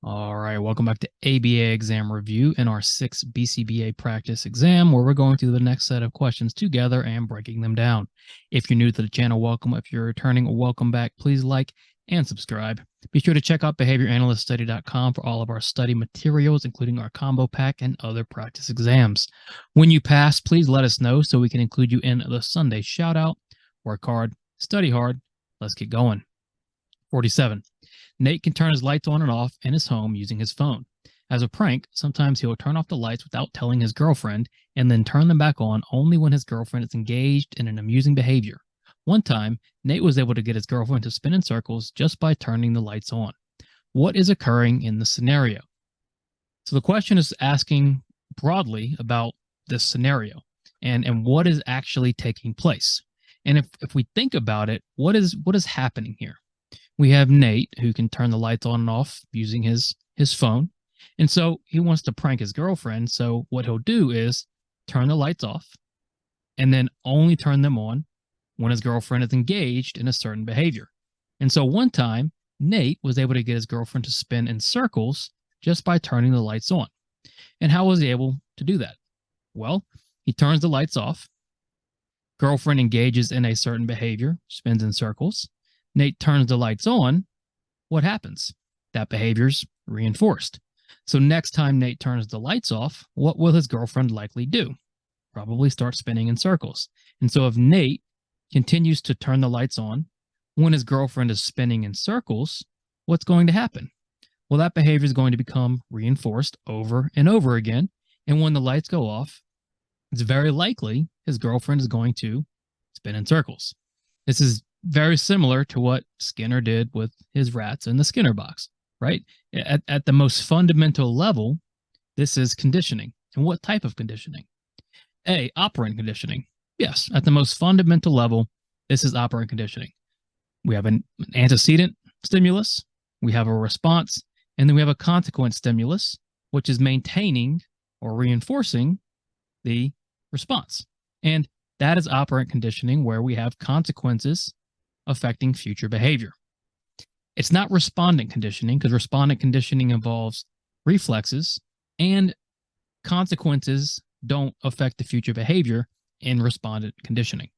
All right, welcome back to ABA exam review in our 6th BCBA practice exam, where we're going through the next set of questions together and breaking them down. If you're new to the channel, welcome. If you're returning, welcome back. Please like and subscribe. Be sure to check out behavioranalyststudy.com for all of our study materials, including our combo pack and other practice exams. When you pass, please let us know so we can include you in the Sunday shout out. Work hard, study hard. Let's get going. 47. Nate can turn his lights on and off in his home using his phone. As a prank, sometimes he will turn off the lights without telling his girlfriend and then turn them back on only when his girlfriend is engaged in an amusing behavior. One time, Nate was able to get his girlfriend to spin in circles just by turning the lights on. What is occurring in the scenario? So the question is asking broadly about this scenario and what is actually taking place. And if we think about it, what is happening here? We have Nate, who can turn the lights on and off using his phone. And so he wants to prank his girlfriend. So what he'll do is turn the lights off and then only turn them on when his girlfriend is engaged in a certain behavior. And so one time, Nate was able to get his girlfriend to spin in circles just by turning the lights on. And how was he able to do that? Well, he turns the lights off. Girlfriend engages in a certain behavior, spins in circles. Nate turns the lights on. What happens? That behavior's reinforced. So next time Nate turns the lights off, what will his girlfriend likely do? Probably start spinning in circles. And so if Nate continues to turn the lights on when his girlfriend is spinning in circles, what's going to happen? Well, that behavior is going to become reinforced over and over again. And when the lights go off, it's very likely his girlfriend is going to spin in circles. This is very similar to what Skinner did with his rats in the Skinner box, right? At the most fundamental level, this is conditioning. And what type of conditioning? A, operant conditioning. Yes, at the most fundamental level, this is operant conditioning. We have an antecedent stimulus, we have a response, and then we have a consequent stimulus, which is maintaining or reinforcing the response. And that is operant conditioning, where we have consequences affecting future behavior. It's not respondent conditioning, because respondent conditioning involves reflexes, and consequences don't affect the future behavior in respondent conditioning.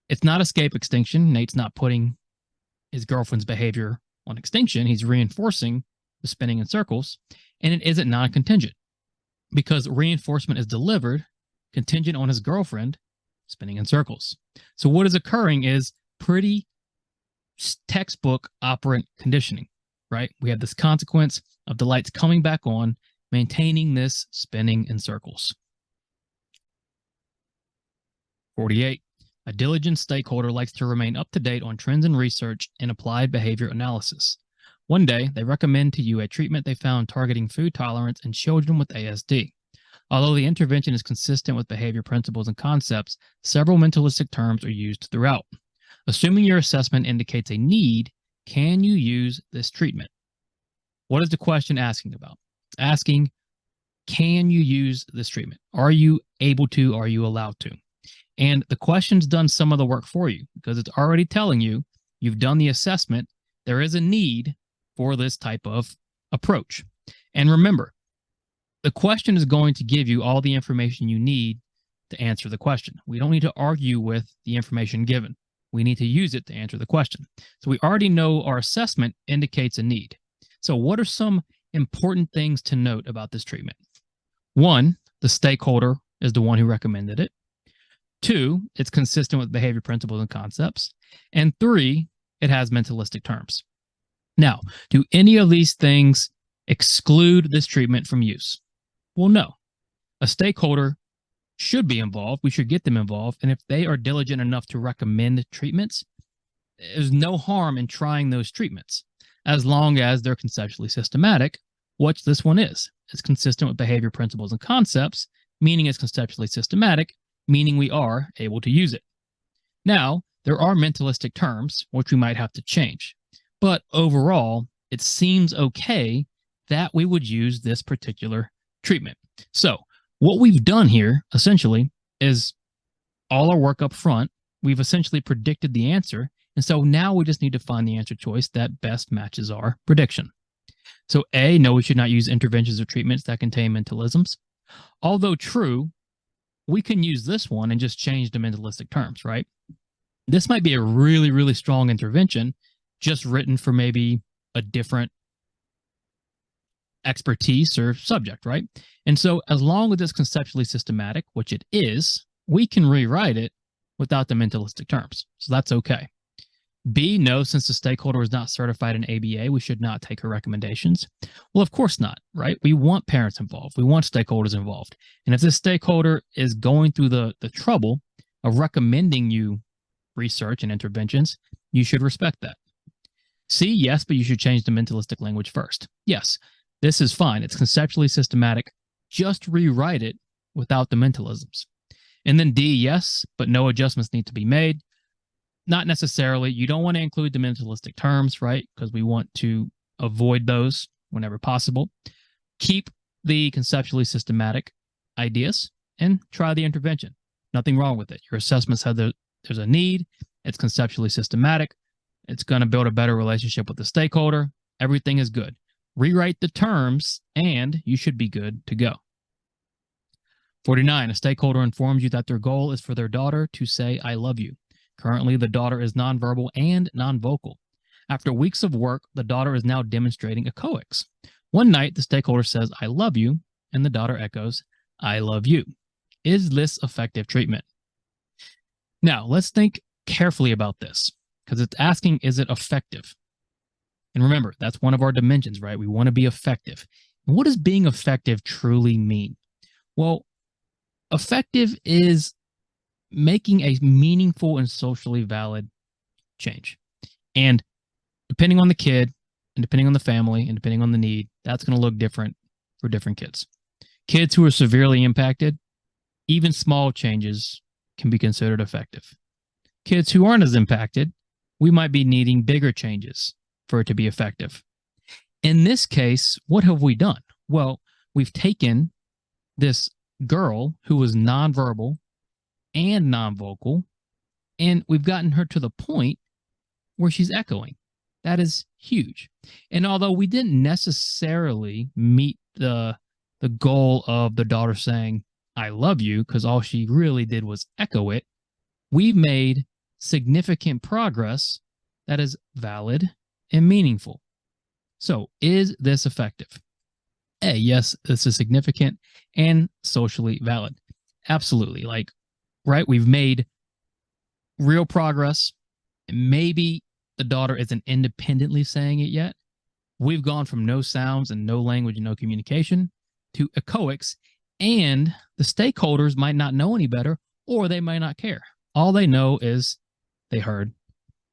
It's not escape extinction. Nate's not putting his girlfriend's behavior on extinction. He's reinforcing the spinning in circles, and it isn't non-contingent, because reinforcement is delivered contingent on his girlfriend spinning in circles. So what is occurring is pretty textbook operant conditioning, right? We have this consequence of the lights coming back on, maintaining this spinning in circles. 48. A diligent stakeholder likes to remain up to date on trends in research and applied behavior analysis. One day, they recommend to you a treatment they found targeting food tolerance in children with ASD. Although the intervention is consistent with behavior principles and concepts, several mentalistic terms are used throughout. Assuming your assessment indicates a need, can you use this treatment? What is the question asking about? It's asking, can you use this treatment? Are you able to? Are you allowed to? And the question's done some of the work for you, because it's already telling you you've done the assessment. There is a need for this type of approach. And remember, the question is going to give you all the information you need to answer the question. We don't need to argue with the information given. We need to use it to answer the question. So we already know our assessment indicates a need. So what are some important things to note about this treatment? 1, the stakeholder is the one who recommended it. 2, it's consistent with behavior principles and concepts. And 3, it has mentalistic terms. Now, do any of these things exclude this treatment from use? Well, no. A stakeholder should be involved. We should get them involved. And if they are diligent enough to recommend treatments, there's no harm in trying those treatments, as long as they're conceptually systematic, which this one is. It's consistent with behavior principles and concepts, meaning it's conceptually systematic, meaning we are able to use it. Now, there are mentalistic terms, which we might have to change. But overall, it seems okay that we would use this particular treatment. So what we've done here, essentially, is all our work up front. We've essentially predicted the answer. And so now we just need to find the answer choice that best matches our prediction. So A, no, we should not use interventions or treatments that contain mentalisms. Although true, we can use this one and just change the mentalistic terms, right? This might be a really, really strong intervention, just written for maybe a different expertise or subject, right? And so as long as it's conceptually systematic, which it is, we can rewrite it without the mentalistic terms. So that's okay. B, no, since the stakeholder is not certified in ABA, we should not take her recommendations. Well, of course not, right? We want parents involved. We want stakeholders involved. And if this stakeholder is going through the trouble of recommending you research and interventions, you should respect that. C, yes, but you should change the mentalistic language first. Yes, this is fine. It's conceptually systematic. Just rewrite it without the mentalisms. And then D, yes, but no adjustments need to be made. Not necessarily. You don't want to include the mentalistic terms, right? Because we want to avoid those whenever possible. Keep the conceptually systematic ideas and try the intervention. Nothing wrong with it. Your assessment said that there's a need. It's conceptually systematic. It's going to build a better relationship with the stakeholder. Everything is good. Rewrite the terms and you should be good to go. 49, a stakeholder informs you that their goal is for their daughter to say, I love you. Currently, the daughter is nonverbal and nonvocal. After weeks of work, the daughter is now demonstrating echoics. One night, the stakeholder says, I love you, and the daughter echoes, I love you. Is this effective treatment? Now, let's think carefully about this, because it's asking, is it effective? And remember, that's one of our dimensions, right? We want to be effective. What does being effective truly mean? Well, effective is making a meaningful and socially valid change. And depending on the kid, and depending on the family, and depending on the need, that's going to look different for different kids. Kids who are severely impacted, even small changes can be considered effective. Kids who aren't as impacted, we might be needing bigger changes for it to be effective. In this case, what have we done? Well, we've taken this girl who was nonverbal and nonvocal, and we've gotten her to the point where she's echoing. That is huge. And although we didn't necessarily meet the goal of the daughter saying, I love you, because all she really did was echo it, we've made significant progress that is valid and meaningful. So is this effective? A, yes, this is significant and socially valid. Absolutely. Like, right, we've made real progress. Maybe the daughter isn't independently saying it yet. We've gone from no sounds and no language and no communication to echoics, and the stakeholders might not know any better, or they might not care. All they know is they heard,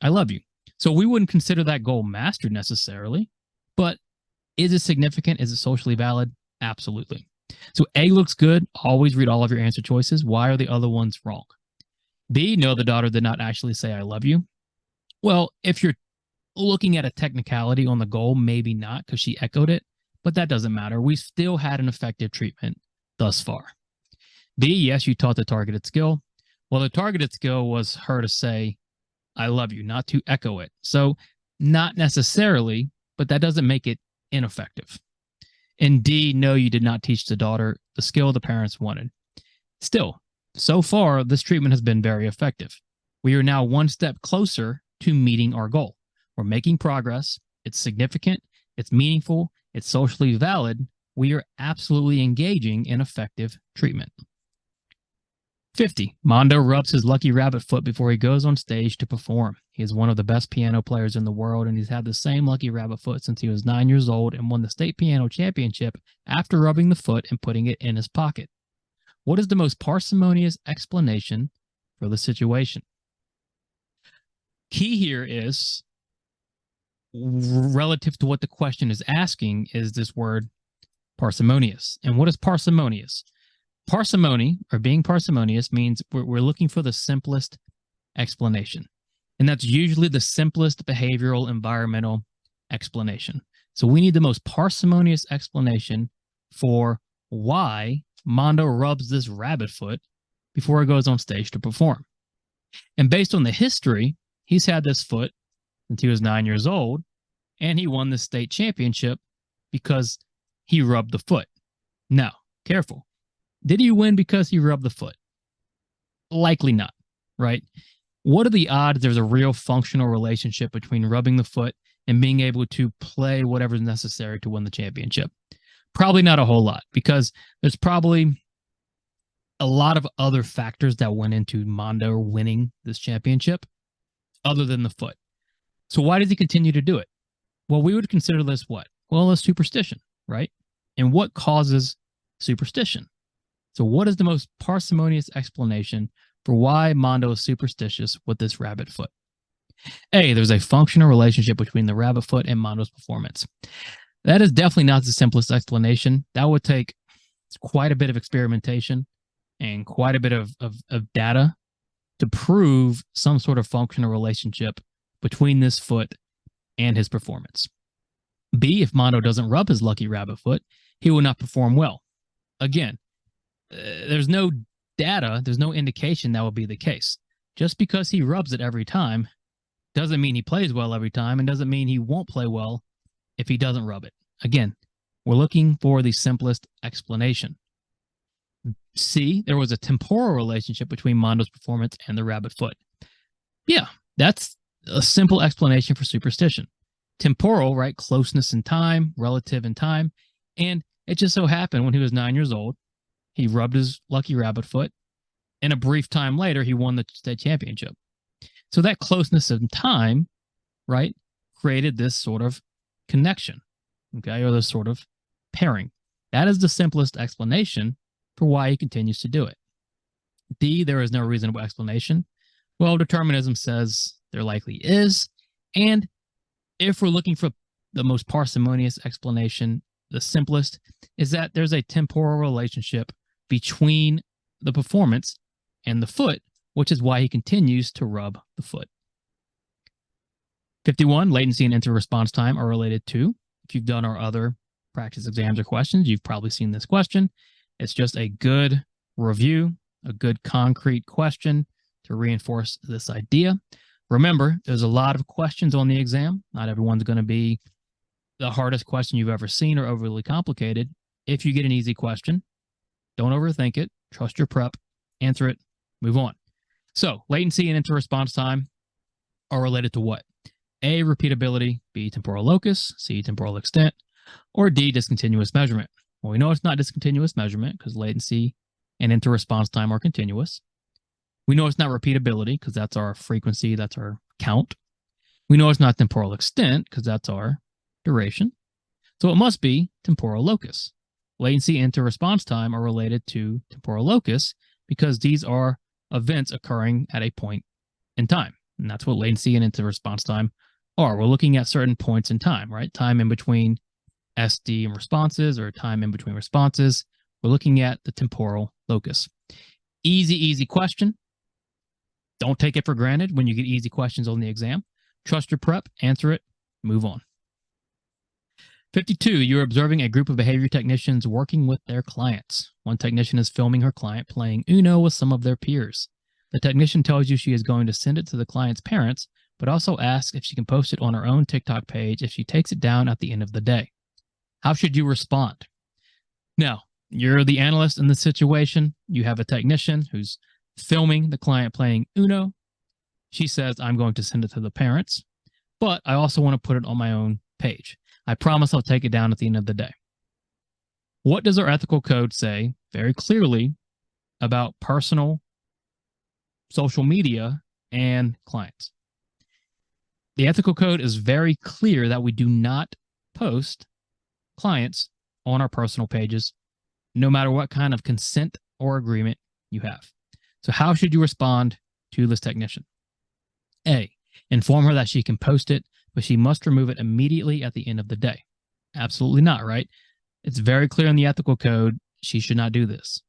I love you. So we wouldn't consider that goal mastered necessarily, but is it significant? Is it socially valid? Absolutely. So A looks good. Always read all of your answer choices. Why are the other ones wrong? B, no, the daughter did not actually say, I love you. Well, if you're looking at a technicality on the goal, maybe not, because she echoed it, but that doesn't matter. We still had an effective treatment thus far. B, yes, you taught the targeted skill. Well, the targeted skill was her to say, I love you, not to echo it. So not necessarily, but that doesn't make it ineffective. And D, no, you did not teach the daughter the skill the parents wanted. Still, so far, this treatment has been very effective. We are now one step closer to meeting our goal. We're making progress. It's significant. It's meaningful. It's socially valid. We are absolutely engaging in effective treatment. 50. Mondo rubs his lucky rabbit foot before he goes on stage to perform. He is one of the best piano players in the world, and he's had the same lucky rabbit foot since he was 9 years old and won the state piano championship after rubbing the foot and putting it in his pocket. What is the most parsimonious explanation for the situation? Key here is, relative to what the question is asking, is this word parsimonious. And what is parsimonious? Parsimony, or being parsimonious, means we're looking for the simplest explanation. And that's usually the simplest behavioral environmental explanation. So we need the most parsimonious explanation for why Mondo rubs this rabbit foot before he goes on stage to perform. And based on the history, he's had this foot since he was 9 years old, and he won the state championship because he rubbed the foot. Now, careful. Did he win because he rubbed the foot? Likely not, right? What are the odds there's a real functional relationship between rubbing the foot and being able to play whatever's necessary to win the championship? Probably not a whole lot, because there's probably a lot of other factors that went into Mondo winning this championship other than the foot. So why does he continue to do it? Well, we would consider this what? Well, a superstition, right? And what causes superstition? So what is the most parsimonious explanation for why Mondo is superstitious with this rabbit foot? A, there's a functional relationship between the rabbit foot and Mondo's performance. That is definitely not the simplest explanation. That would take quite a bit of experimentation and quite a bit of data to prove some sort of functional relationship between this foot and his performance. B, if Mondo doesn't rub his lucky rabbit foot, he will not perform well. Again, there's no data, there's no indication that will be the case. Just because he rubs it every time doesn't mean he plays well every time, and doesn't mean he won't play well if he doesn't rub it. Again, we're looking for the simplest explanation. C, there was a temporal relationship between Mondo's performance and the rabbit foot. Yeah, that's a simple explanation for superstition. Temporal, right? Closeness in time, relative in time. And it just so happened when he was 9 years old, he rubbed his lucky rabbit foot, and a brief time later, he won the state championship. So that closeness in time, right, created this sort of connection, okay, or this sort of pairing. That is the simplest explanation for why he continues to do it. D, there is no reasonable explanation. Well, determinism says there likely is. And if we're looking for the most parsimonious explanation, the simplest, is that there's a temporal relationship between the performance and the foot, which is why he continues to rub the foot. 51, latency and inter-response time are related to. If you've done our other practice exams or questions, you've probably seen this question. It's just a good review, a good concrete question to reinforce this idea. Remember, there's a lot of questions on the exam. Not everyone's going to be the hardest question you've ever seen or overly complicated. If you get an easy question, don't overthink it. Trust your prep, answer it, move on. So latency and inter-response time are related to what? A, repeatability, B, temporal locus, C, temporal extent, or D, discontinuous measurement. Well, we know it's not discontinuous measurement because latency and inter-response time are continuous. We know it's not repeatability because that's our frequency, that's our count. We know it's not temporal extent because that's our duration. So it must be temporal locus. Latency and inter-response time are related to temporal locus because these are events occurring at a point in time. And that's what latency and inter-response time are. We're looking at certain points in time, right? Time in between SD and responses, or time in between responses. We're looking at the temporal locus. Easy question. Don't take it for granted when you get easy questions on the exam. Trust your prep, answer it, move on. 52, you're observing a group of behavior technicians working with their clients. One technician is filming her client playing Uno with some of their peers. The technician tells you she is going to send it to the client's parents, but also asks if she can post it on her own TikTok page if she takes it down at the end of the day. How should you respond? Now, you're the analyst in the situation. You have a technician who's filming the client playing Uno. She says, I'm going to send it to the parents, but I also want to put it on my own page. I promise I'll take it down at the end of the day. What does our ethical code say very clearly about personal social media and clients? The ethical code is very clear that we do not post clients on our personal pages, no matter what kind of consent or agreement you have. So how should you respond to this technician? A, inform her that she can post it, but she must remove it immediately at the end of the day. Absolutely not, right? It's very clear in the ethical code, she should not do this.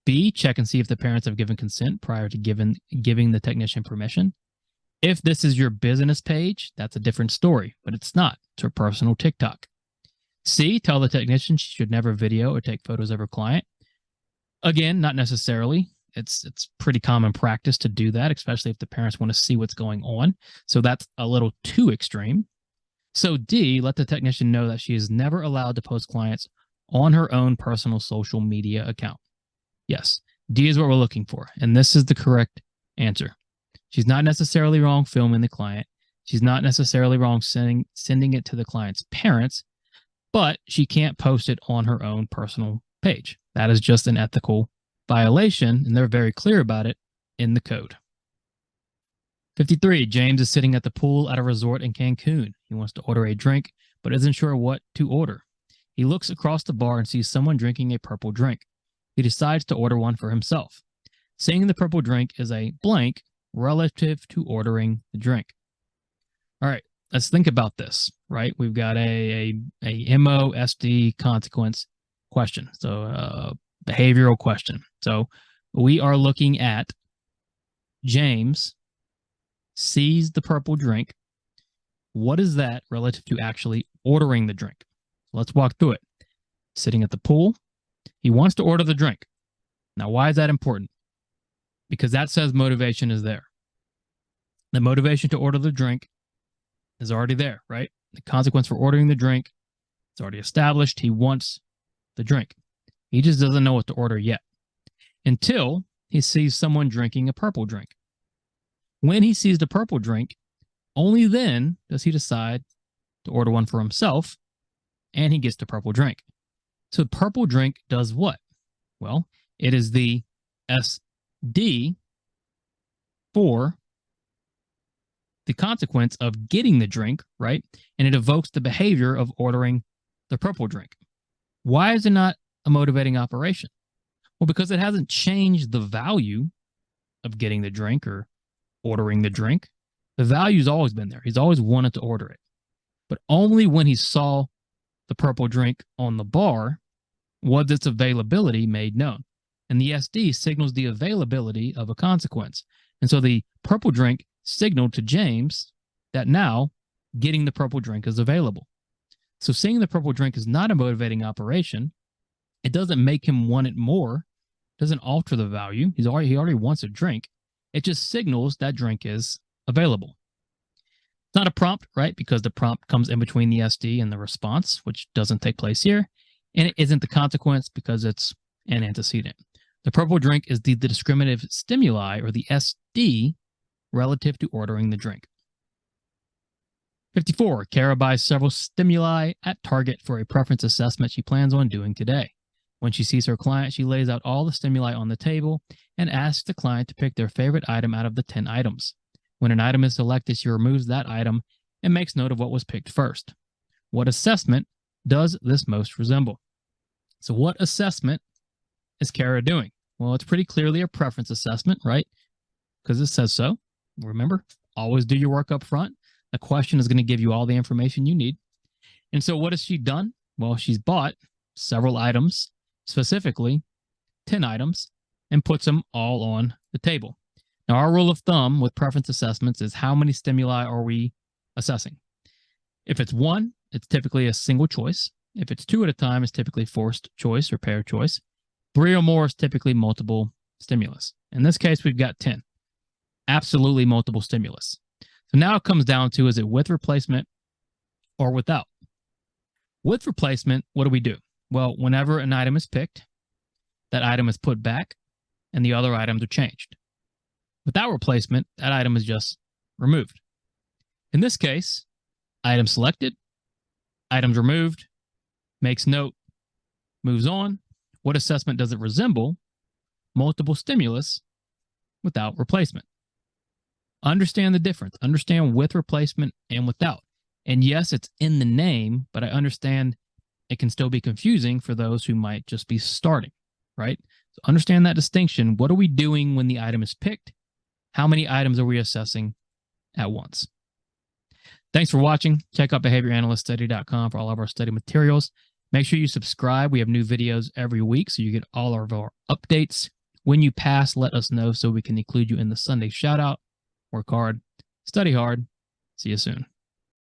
B, check and see if the parents have given consent prior to giving the technician permission. If this is your business page, that's a different story, but it's not. It's her personal TikTok. C, tell the technician she should never video or take photos of her client. Again, not necessarily. It's pretty common practice to do that, especially if the parents want to see what's going on. So that's a little too extreme. So D, let the technician know that she is never allowed to post clients on her own personal social media account. Yes, D is what we're looking for, and this is the correct answer. She's not necessarily wrong filming the client. She's not necessarily wrong sending it to the client's parents, but she can't post it on her own personal page. That is just an ethical violation, and they're very clear about it in the code. 53, James is sitting at the pool at a resort in Cancun. He wants to order a drink, but isn't sure what to order. He looks across the bar and sees someone drinking a purple drink. He decides to order one for himself. Seeing the purple drink is a blank relative to ordering the drink. All right, let's think about this, right? We've got a MOSD consequence question, so a behavioral question. So we are looking at James sees the purple drink. What is that relative to actually ordering the drink? Let's walk through it. Sitting at the pool, he wants to order the drink. Now, why is that important? Because that says motivation is there. The motivation to order the drink is already there, right? The consequence for ordering the drink is already established. He wants the drink. He just doesn't know what to order yet until he sees someone drinking a purple drink. When he sees the purple drink, only then does he decide to order one for himself, and he gets the purple drink. So the purple drink does what? Well, it is the SD for the consequence of getting the drink, right? And it evokes the behavior of ordering the purple drink. Why is it not a motivating operation? Well, because it hasn't changed the value of getting the drink or ordering the drink. The value's always been there. He's always wanted to order it. But only when he saw the purple drink on the bar was its availability made known. And the SD signals the availability of a consequence. And so the purple drink signaled to James that now getting the purple drink is available. So seeing the purple drink is not a motivating operation. It doesn't make him want it more. It doesn't alter the value. He already wants a drink. It just signals that drink is available. It's not a prompt, right? Because the prompt comes in between the SD and the response, which doesn't take place here. And it isn't the consequence because it's an antecedent. The purple drink is the discriminative stimuli, or the SD, relative to ordering the drink. 54, Kara buys several stimuli at Target for a preference assessment she plans on doing today. When she sees her client, she lays out all the stimuli on the table and asks the client to pick their favorite item out of the 10 items. When an item is selected, she removes that item and makes note of what was picked first. What assessment does this most resemble? So what assessment is Kara doing? Well, it's pretty clearly a preference assessment, right? Because it says so. Remember, always do your work up front. The question is going to give you all the information you need. And so what has she done? Well, she's bought several items, specifically 10 items, and puts them all on the table. Now, our rule of thumb with preference assessments is how many stimuli are we assessing? If it's one, it's typically a single choice. If it's two at a time, it's typically forced choice or paired choice. 3 or more is typically multiple stimulus. In this case, we've got 10. Absolutely multiple stimulus. So now it comes down to, is it with replacement or without? With replacement, what do we do? Well, whenever an item is picked, that item is put back and the other items are changed. Without replacement, that item is just removed. In this case, item selected, items removed, makes note, moves on. What assessment does it resemble? Multiple stimulus without replacement. Understand the difference. Understand with replacement and without. And yes, it's in the name, but I understand it can still be confusing for those who might just be starting, right? So understand that distinction. What are we doing when the item is picked? How many items are we assessing at once? Thanks for watching. Check out behavioranalyststudy.com for all of our study materials. Make sure you subscribe. We have new videos every week, so you get all of our updates. When you pass, let us know so we can include you in the Sunday shout-out. Work hard, study hard. See you soon.